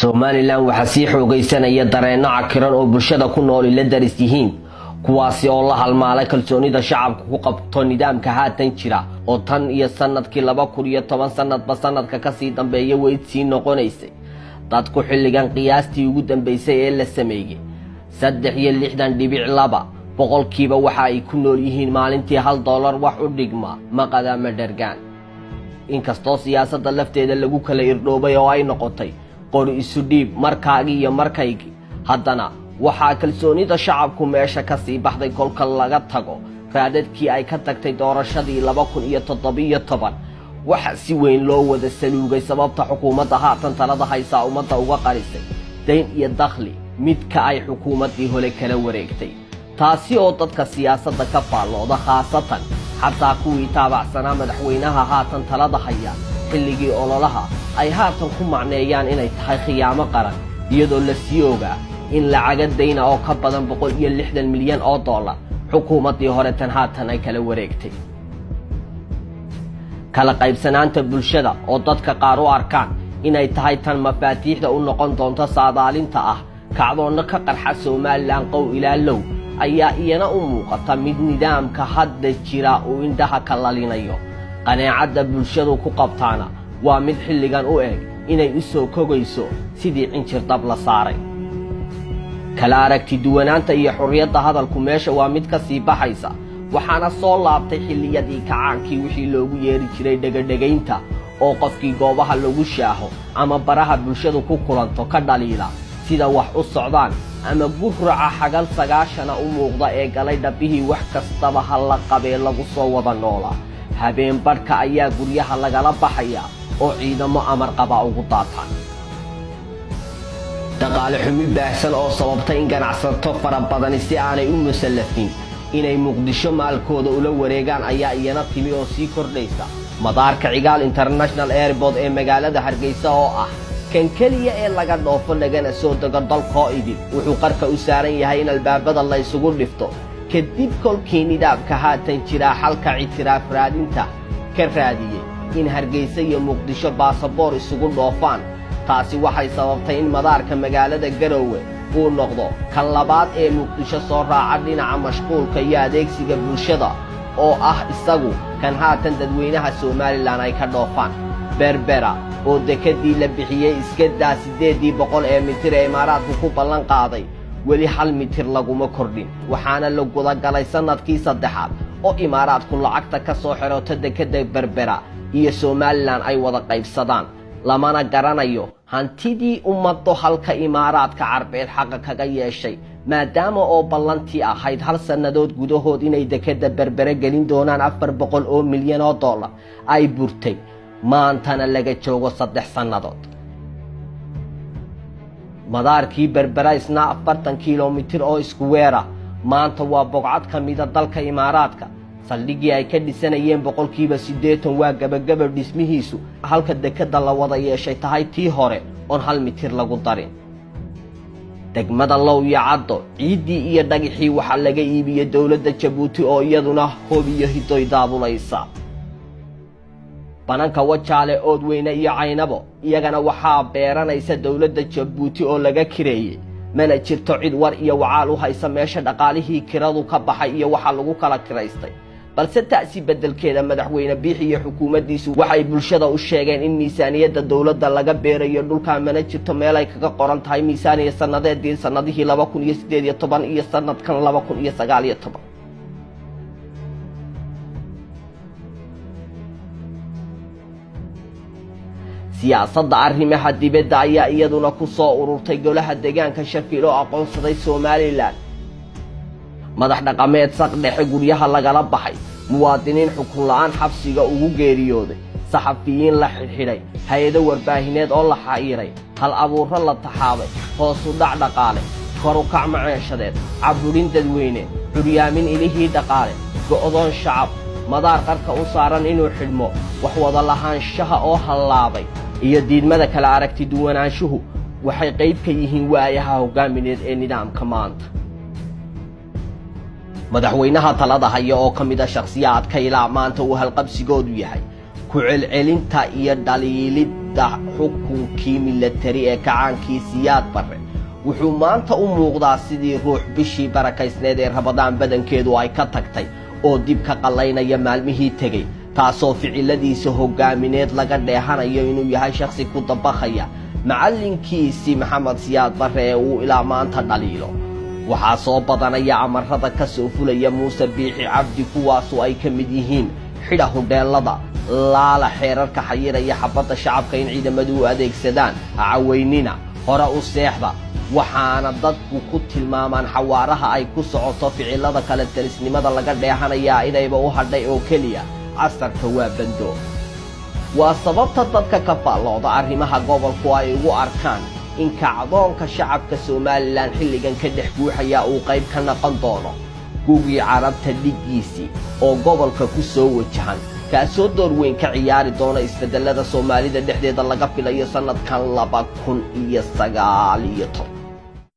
Somaliland waxa sii xoogaysanaya dareenno cakiran oo bulshada ku nool la daris yihiin kuwaasi oo la halmaalay kalsoonida shacabku ku qabto nidaamka haatan jira oo tan iyo sanadkii 2010 sanadba sanadka ka sii dambeeyay way sii noqonaysay dadku xilligan qiyaastii ugu dambeysay ee la sameeyay 3.62 boqolkiiba waxa ay ku nool yihiin maalintii $1 wax u dhigma maqadama dhergaan inkastoo siyaasadda lafteeda lagu kala irdhoobay oo ay noqotay qori isu dhiib markaagii iyo markaygi haddana waxaa kalsoonida shacabku meesha ka sii baxday kolka laga tago raadadkii ay ka tagtay doorashadii 2017 waxa si weyn loo wada saluugay sababta xukuumadda haatan talada haysa ummadda uga qarisay dayn iyo dakhli midka ay xukuumaddii hore kala wareegtay taasi oo dadka siyaasadda ka faallooda khaasatan xataa kuwii taabacsanaa madaxweynaha haatan talada haya xilligii ololaha ay haatan ku macneeyaan inay tahay khiyaamo qaran iyadoo la sii ogaa in lacaga dayna oo ka badan $160 milyan xukuumaddii hore tan haatan ay kala wareegtay kala qaybsanaanta bulshada oo dadka qaar u arkaan inay tahay tan mafaatiixda u noqon doonta saadaalinta ah kacdoonna ka qarxa Somaliland qow ilaa low ayaa iyana u muuqata mid nidaamka hadda jira uu indhaha ka lalinayo qanaacada bulshadu ku qabtaana waa mid xilligan u eg inay u soo kogayso sidii cinjir dab la saaray kala aragti duwanaanta iyo xurriyadda hadalku meesha waa mid ka sii baxaysa waxaana soo laabtay xilliyadii kacaankii wixii loogu yeeri jiray dhegdhegaynta oo qofkii goobaha lagu shaaho ama baraha bulshadu ku kulanto ka dhaliila sida wax u socdaan ama guraca xagal 9 u muuqda ee galay dhabihii wax kastaba hal la qabee lagu soo wada noolaa habeen barka ayaa guryaha lagala baxaya oo ciidamo amar qaba ugu daataan dhaqaale xumi baahsan oo sababtay in ganacsato fara badan si aanay u musallafin inay Muqdisho maalkooda ula wareegaan ayaa iyana timi oo sii kordhaysa madaarka Cigaal International Airport ee magaalada Hargeysa oo ah kan kaliya ee laga dhoofo lagana soo dago dalka idin wuxuu qarka u saaran yahay in albaabada la isugu dhifto kadib kolkii nidaamka haatan jira xalka ictiraaf raadinta ka raadiyay in Hargeysa iyo Muqdisho baasaboor isugu dhoofaan taasi waxay sababtay in madaarka magaalada Garowe uu noqdo kan labaad ee Muqdisho soo raaca dhinaca mashquulka iyo adeegsiga bulshada oo ah isagu kan haatan dadweynaha Somaliland ay ka dhoofaan berbera oo dekadii la bixiyay iska daa 800 mitir ee imaaraadku ku ballan qaaday weli 1 mitir laguma kordhin waxaana la guda galay sanadkii saddexaad oo imaaraadku lacagta ka soo xirooto dekada berbera iyo Somaliland ay wada qaybsadaan lamana garanayo hantidii ummaddu halka imaaraadka carbeed xaq kaga yeeshay maadaama oo ballantii ahayd hal sanadood gudahood inay dekada berbera gelin doonaan $400 milyan ay burtay maantana laga joogo 3 sanadood madaarkii berbera isna 40 kiiloomitir oo isku weera maanta waa bogcad kamida dalka imaaraadka saldhigii ay ka dhisanayeen 80% waa gabagaba dhismihiisu halka dekada la wada yeeshay tahay tii hore on 1 mitir lagu darin degmada Low iyo Caddo ciidii iyo dhagixii waxa laga iibiyay dawladda Djibouti oo iyaduna hoobiyo hidoy daabulaysa bananka Wajaale Oodweyne iyo Caynabo iyagana waxaa beeranaysa dawladda Djibouti oo laga kireeyay mana jirto cid war iyo wacaal u haysa meesha dhaqaalihii kiradu ka baxay iyo waxa lagu kala kireystay balse taasi bedelkeeda madaxweyne Biixi iyo xukuumaddiisu waxay bulshada u sheegeen in miisaaniyadda dawladda laga beerayo dhulka mana jirto meel ay kaga qoran tahay miisaaniyad sanadeedii sanadihii 2018 iyo sanadkan 2019 siyaasadda arrimaha dibadda ayaa iyaduna ku soo ururtay golaha deegaanka Sheffield oo aqoonsaday Somaliland madax dhaqameed saq dhexe guryaha lagala baxay muwaadiniin xukun la'aan xabsiga ugu geeriyooday saxafiyiin la xidhay hay'ado warbaahineed oo la xayiray hal abuurro la taxaabay hoos u dhac dhaqaale kor u kac maciishadeed caburin dadweyne curyaamin ilihii dhaqaale go'doon shacab madaar qarka u saaran inuu xidhmo wax wada lahaanshaha oo halaabay iyo diidmada kala aragti duwanaanshuhu waxay qayb ka yihiin waayaha hogaamineed ee nidaamka maanta madaxweynaha talada haya oo kamid ah shakhsiyaadka ilaa maanta uu halqabsigoodu yahay ku celcelinta iyo dhaliilidda xukunkii milatari ee kacaankii Siyaad Barre wuxuu maanta u muuqdaa sidii ruux bishii barakaysneed ee Ramadaan badankeedu ay ka tagtay oo dib ka qalaynaya maalmihii tegay taasoo ficiladiisa hogaamineed laga dheehanayo inuu yahay shakhsi ku dabaqaya macallinkiisii Maxamed Siyaad Barre ee uu ilaa maanta dhaliilo waxaa soo badanaya amarada ka soo fulaya Muuse Biixi Cabdi kuwaasoo ay ka mid yihiin xidha hudheelada laala xeerarka xayiraya xabadda shacabka in ciidamadu u adeegsadaan caweynina hore u seexda waxaana dadku ku tilmaamaan xawaaraha ay ku socoto ficilada kala talisnimada laga dheehanayaa inayba u hadhay oo keliya casarka waa bando waa sababta dadka ka faallooda arrimaha gobolku ay ugu arkaan in kacdoonka shacabka Somaliland xilligan ka dhex buuxaya uu qayb ka noqon doono gugii carabta dhigiisii oo gobolka ku soo wajahan kaasoo door weyn ka ciyaari doona isbedelada Soomaalida dhexdeeda laga filayo sanadkan 2019